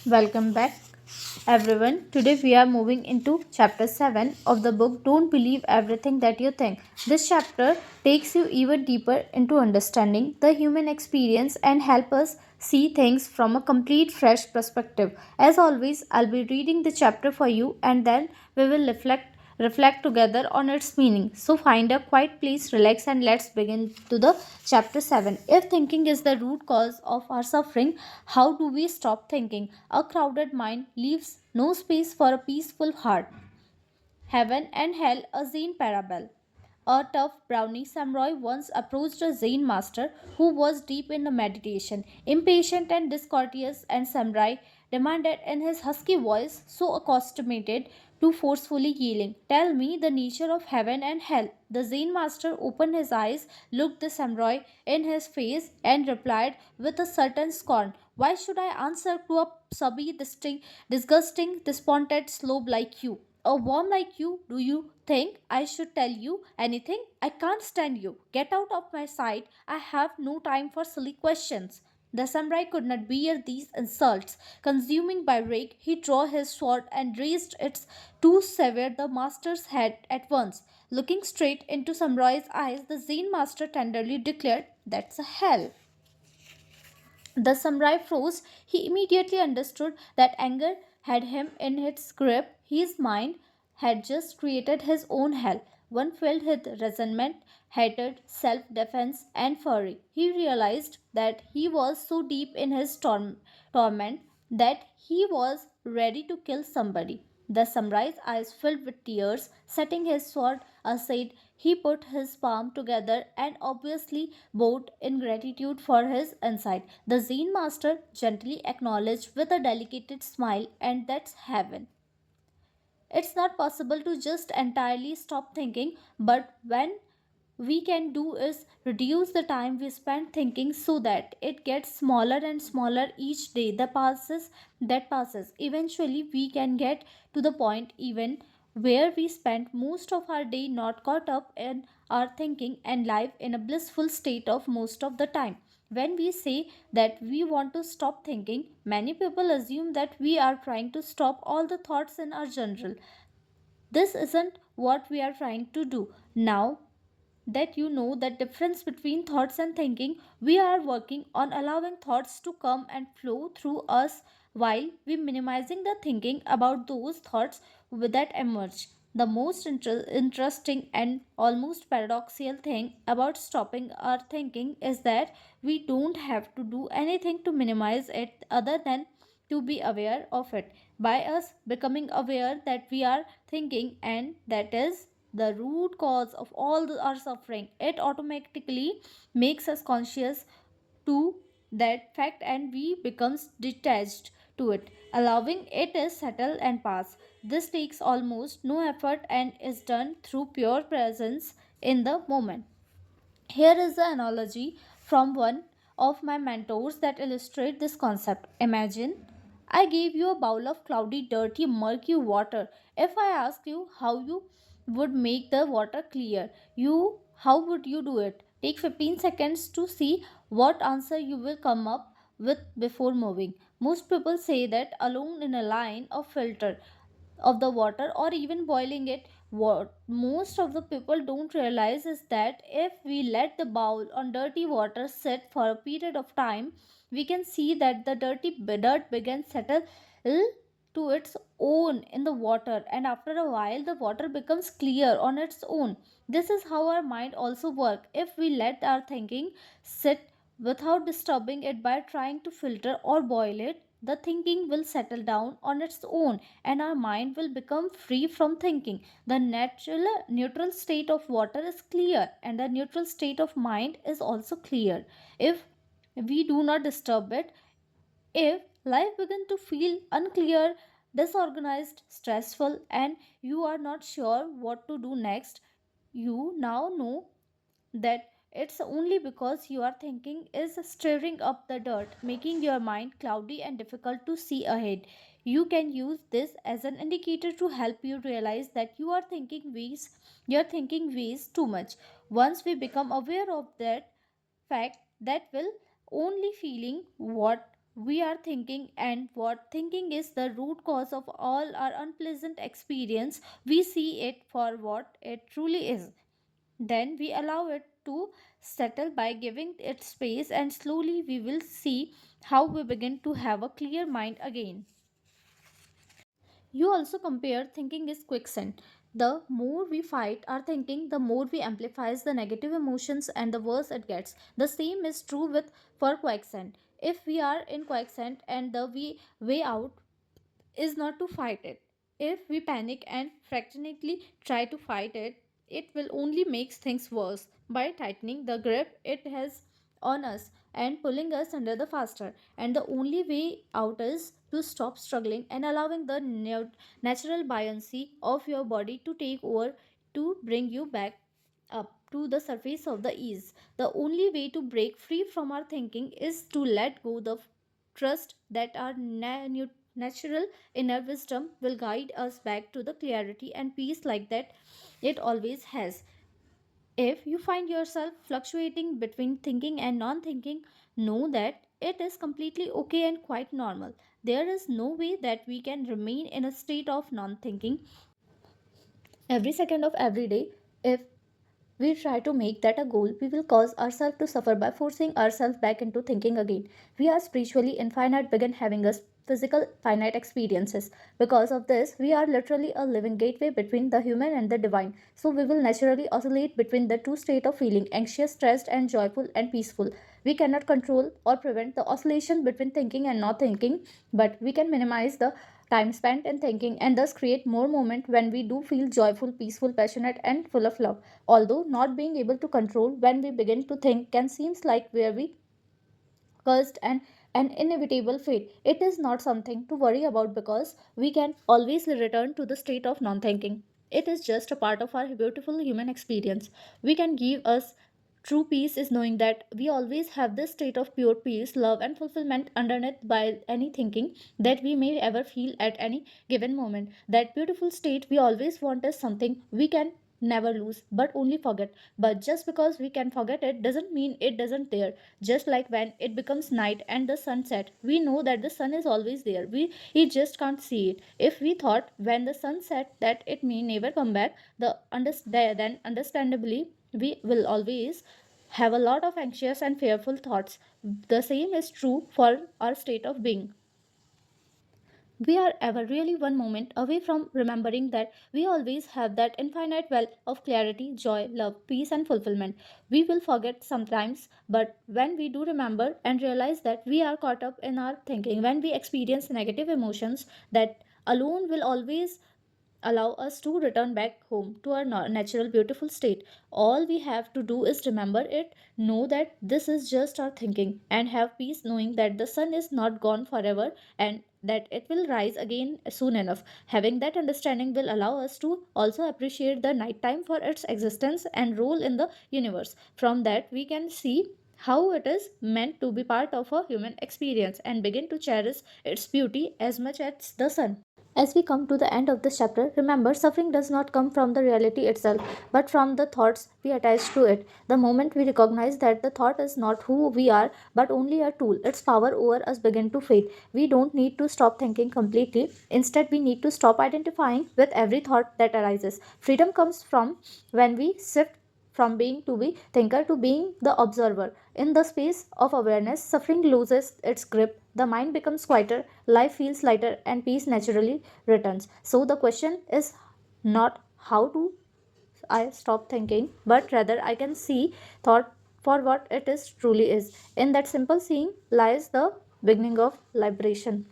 Welcome back, everyone. Today we are moving into chapter 7 of the book Don't Believe Everything That You Think. This chapter takes you even deeper into understanding the human experience and help us see things from a complete fresh perspective. As always, I'll be reading the chapter for you and then we will reflect together on its meaning. So find a quiet place, relax, and let's begin to the chapter 7. If thinking is the root cause of our suffering, how do we stop thinking? A crowded mind leaves no space for a peaceful heart. Heaven and Hell, a Zen parable. A tough brownie samurai once approached a Zen master who was deep in a meditation. Impatient and discourteous, and samurai demanded in his husky voice, so accustomed to forcefully yelling, "Tell me the nature of heaven and hell." The Zen master opened his eyes, looked the samurai in his face, and replied with a certain scorn, "Why should I answer to a subby, disgusting, despondent slob like you? A worm like you, do you think I should tell you anything? I can't stand you. Get out of my sight. I have no time for silly questions." The samurai could not bear these insults. Consuming by rage, he drew his sword and raised it to sever the master's head at once. Looking straight into Samurai's eyes, the Zen master tenderly declared, "That's a hell." The samurai froze. He immediately understood that anger had him in its grip. His mind had just created his own hell, one filled with resentment, hatred, self defense, and fury. He realized that he was so deep in his torment that he was ready to kill somebody. The samurai's eyes filled with tears. Setting his sword aside, he put his palm together and obviously bowed in gratitude for his insight. The Zen master gently acknowledged with a delicate smile, "And that's heaven." It's not possible to just entirely stop thinking, but when we can do is reduce the time we spend thinking so that it gets smaller and smaller each day that passes. Eventually we can get to the point even where we spend most of our day not caught up in our thinking and live in a blissful state of most of the time. When we say that we want to stop thinking, many people assume that we are trying to stop all the thoughts in our general. This isn't what we are trying to do. Now that you know the difference between thoughts and thinking, we are working on allowing thoughts to come and flow through us while we minimizing the thinking about those thoughts that emerge. The most interesting and almost paradoxical thing about stopping our thinking is that we don't have to do anything to minimize it other than to be aware of it. By us becoming aware that we are thinking and that is the root cause of our suffering, it automatically makes us conscious to that fact and we becomes detached to it, allowing it is settle and pass. This takes almost no effort and is done through pure presence in the moment. Here is the analogy from one of my mentors that illustrate this concept. Imagine I gave you a bowl of cloudy, dirty, murky water. If I ask you how you would make the water clear, you how would you do it? Take 15 seconds to see what answer you will come up with before moving. Most people say that alone in a line of filter of the water or even boiling it. What most of the people don't realize is that if we let the bowl on dirty water sit for a period of time, we can see that the dirt begins settle to its own in the water, and after a while the water becomes clear on its own. This is how our mind also work. If we let our thinking sit without disturbing it by trying to filter or boil it, the thinking will settle down on its own and our mind will become free from thinking. The natural neutral state of water is clear and the neutral state of mind is also clear. If we do not disturb it, if life begins to feel unclear, disorganized, stressful, and you are not sure what to do next, you now know that it's only because your thinking is stirring up the dirt, making your mind cloudy and difficult to see ahead. You can use this as an indicator to help you realize that you're thinking ways too much. Once we become aware of that fact, that will only feeling we are thinking and what thinking is the root cause of all our unpleasant experience, we see it for what it truly is. Then we allow it to settle by giving it space, and slowly we will see how we begin to have a clear mind again. You also compare thinking is quicksand. The more we fight our thinking, the more we amplifies the negative emotions and the worse it gets. The same is true with for quicksand. If we are in quicksand and the way out is not to fight it. If we panic and fractionally try to fight it, it will only make things worse by tightening the grip it has on us and pulling us under the faster. And the only way out is to stop struggling and allowing the natural buoyancy of your body to take over to bring you back up to the surface of the ease. The only way to break free from our thinking is to let go the trust that our natural inner wisdom will guide us back to the clarity and peace like that it always has. If you find yourself fluctuating between thinking and non thinking, know that it is completely okay and quite normal. There is no way that we can remain in a state of non thinking every second of every day. If we try to make that a goal, we will cause ourselves to suffer by forcing ourselves back into thinking again. We are spiritually infinite, begin having us physical finite experiences. Because of this, we are literally a living gateway between the human and the divine. So we will naturally oscillate between the two states of feeling anxious, stressed, and joyful and peaceful. We cannot control or prevent the oscillation between thinking and not thinking, but we can minimize the time spent in thinking and thus create more moment when we do feel joyful, peaceful, passionate, and full of love. Although not being able to control when we begin to think can seems like where we cursed and an inevitable fate. It is not something to worry about because we can always return to the state of non thinking. It is just a part of our beautiful human experience. We can give us true peace is knowing that we always have this state of pure peace, love, and fulfillment underneath by any thinking that we may ever feel at any given moment. That beautiful state we always want is something we can never lose but only forget. But just because we can forget it doesn't mean it doesn't there. Just like when it becomes night and the sun set, we know that the sun is always there. We just can't see it. If we thought when the sun set that it may never come back, then understandably we will always have a lot of anxious and fearful thoughts. The same is true for our state of being. We are ever really one moment away from remembering that we always have that infinite well of clarity, joy, love, peace, and fulfillment. We will forget sometimes, but when we do remember and realize that we are caught up in our thinking, when we experience negative emotions, that alone will always allow us to return back home to our natural beautiful state. All we have to do is remember it, know that this is just our thinking, and have peace knowing that the sun is not gone forever and that it will rise again soon enough. Having that understanding will allow us to also appreciate the nighttime for its existence and role in the universe. From that we can see how it is meant to be part of a human experience and begin to cherish its beauty as much as the sun. As we come to the end of this chapter, remember suffering does not come from the reality itself, but from the thoughts we attach to it. The moment we recognize that the thought is not who we are, but only a tool, its power over us begin to fade. We don't need to stop thinking completely. Instead, we need to stop identifying with every thought that arises. Freedom comes from when we shift from being to be thinker to being the observer. In the space of awareness, suffering loses its grip, the mind becomes quieter, life feels lighter, and peace naturally returns. So the question is not how do I stop thinking, but rather I can see thought for what it is truly is. In that simple seeing lies the beginning of liberation.